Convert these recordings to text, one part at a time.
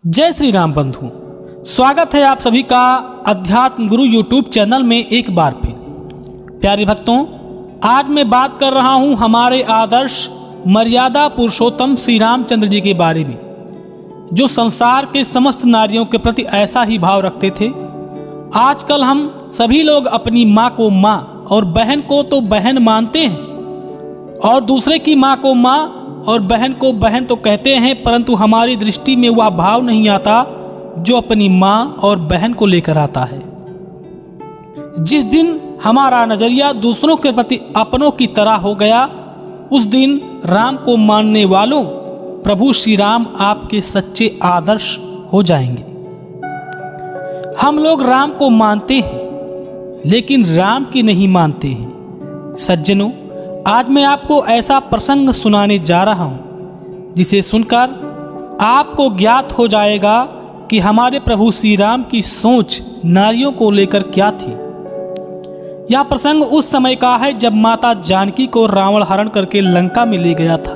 जय श्री राम बंधु, स्वागत है आप सभी का अध्यात्म गुरु यूट्यूब चैनल में एक बार फिर। प्यारे भक्तों, आज मैं बात कर रहा हूं हमारे आदर्श मर्यादा पुरुषोत्तम श्री रामचंद्र जी के बारे में, जो संसार के समस्त नारियों के प्रति ऐसा ही भाव रखते थे। आजकल हम सभी लोग अपनी माँ को माँ और बहन को तो बहन मानते हैं, और दूसरे की माँ को माँ और बहन को बहन तो कहते हैं, परंतु हमारी दृष्टि में वह भाव नहीं आता जो अपनी माँ और बहन को लेकर आता है। जिस दिन हमारा नजरिया दूसरों के प्रति अपनों की तरह हो गया, उस दिन राम को मानने वालों प्रभु श्री राम आपके सच्चे आदर्श हो जाएंगे। हम लोग राम को मानते हैं, लेकिन राम की नहीं मानते हैं। सज्जनों, आज मैं आपको ऐसा प्रसंग सुनाने जा रहा हूं, जिसे सुनकर आपको ज्ञात हो जाएगा कि हमारे प्रभु श्री राम की सोच नारियों को लेकर क्या थी। यह प्रसंग उस समय का है जब माता जानकी को रावण हरण करके लंका में ले गया था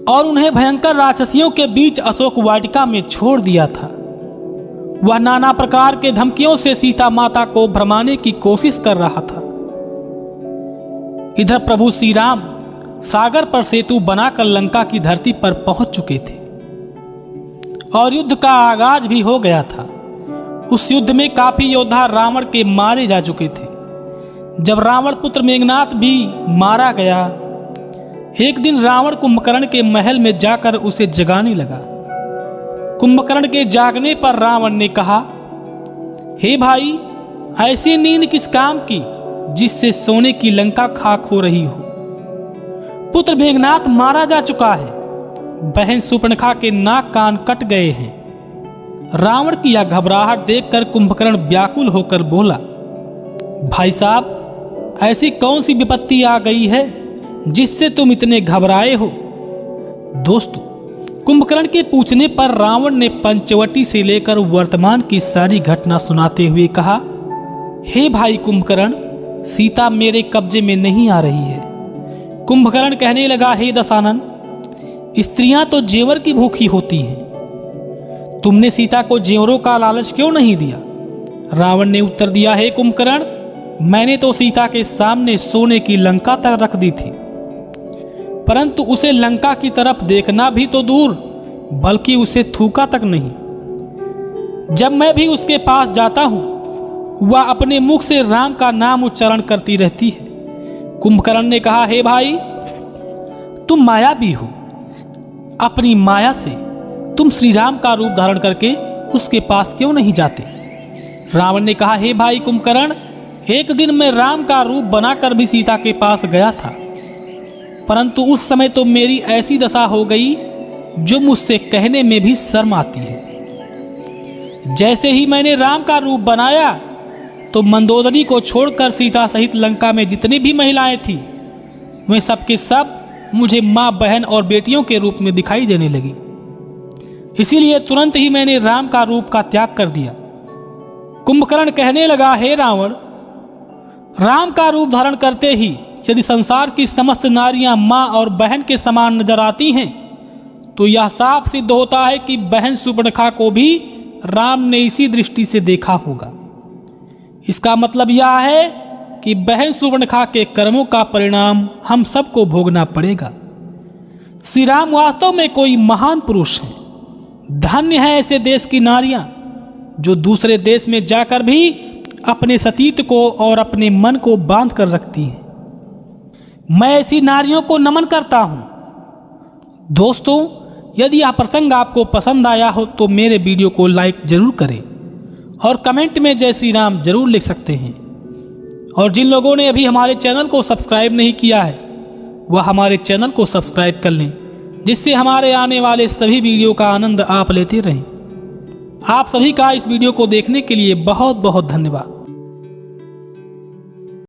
और उन्हें भयंकर राक्षसियों के बीच अशोक वाटिका में छोड़ दिया था। वह नाना प्रकार के धमकियों से सीता माता को भरमाने की कोशिश कर रहा था। इधर प्रभु श्री राम सागर पर सेतु बनाकर लंका की धरती पर पहुंच चुके थे और युद्ध का आगाज भी हो गया था। उस युद्ध में काफी योद्धा रावण के मारे जा चुके थे। जब रावण पुत्र मेघनाद भी मारा गया, एक दिन रावण कुंभकर्ण के महल में जाकर उसे जगाने लगा। कुंभकर्ण के जागने पर रावण ने कहा, हे भाई, ऐसी नींद किस काम की जिससे सोने की लंका खाक हो रही हो। पुत्र मेघनाद मारा जा चुका है, बहन शूर्पणखा के नाक कान कट गए हैं। रावण की यह घबराहट देखकर कुंभकर्ण व्याकुल होकर बोला, भाई साहब, ऐसी कौन सी विपत्ति आ गई है जिससे तुम इतने घबराए हो। दोस्तों, कुंभकर्ण के पूछने पर रावण ने पंचवटी से लेकर वर्तमान की सारी घटना सुनाते हुए कहा, हे भाई कुंभकर्ण, सीता मेरे कब्जे में नहीं आ रही है। कुंभकर्ण कहने लगा, हे दशानन, स्त्रियां तो जेवर की भूखी होती हैं। तुमने सीता को जेवरों का लालच क्यों नहीं दिया। रावण ने उत्तर दिया, हे कुंभकर्ण, मैंने तो सीता के सामने सोने की लंका तक रख दी थी, परंतु उसे लंका की तरफ देखना भी तो दूर, बल्कि उसे थूका तक नहीं। जब मैं भी उसके पास जाता हूं, वह अपने मुख से राम का नाम उच्चारण करती रहती है। कुंभकर्ण ने कहा, हे भाई, तुम मायावी हो। अपनी माया से तुम श्री राम का रूप धारण करके उसके पास क्यों नहीं जाते। रावण ने कहा, हे भाई कुंभकर्ण, एक दिन मैं राम का रूप बनाकर भी सीता के पास गया था, परंतु उस समय तो मेरी ऐसी दशा हो गई जो मुझसे कहने में भी शर्म आती है। जैसे ही मैंने राम का रूप बनाया तो मंदोदरी को छोड़कर सीता सहित लंका में जितनी भी महिलाएं थीं, वे सबके सब मुझे माँ, बहन और बेटियों के रूप में दिखाई देने लगी। इसीलिए तुरंत ही मैंने राम का रूप का त्याग कर दिया। कुंभकर्ण कहने लगा, हे रावण, राम का रूप धारण करते ही यदि संसार की समस्त नारियां माँ और बहन के समान नजर आती हैं, तो यह साफ सिद्ध होता है कि बहन शूर्पणखा को भी राम ने इसी दृष्टि से देखा होगा। इसका मतलब यह है कि बहन शूर्पणखा के कर्मों का परिणाम हम सबको भोगना पड़ेगा। श्री राम वास्तव में कोई महान पुरुष है। धन्य है ऐसे देश की नारियां जो दूसरे देश में जाकर भी अपने सतीत्व को और अपने मन को बांध कर रखती हैं। मैं ऐसी नारियों को नमन करता हूं। दोस्तों, यदि यह प्रसंग आपको पसंद आया हो तो मेरे वीडियो को लाइक जरूर करें और कमेंट में जय श्री राम जरूर लिख सकते हैं। और जिन लोगों ने अभी हमारे चैनल को सब्सक्राइब नहीं किया है, वह हमारे चैनल को सब्सक्राइब कर लें, जिससे हमारे आने वाले सभी वीडियो का आनंद आप लेते रहें। आप सभी का इस वीडियो को देखने के लिए बहुत बहुत धन्यवाद।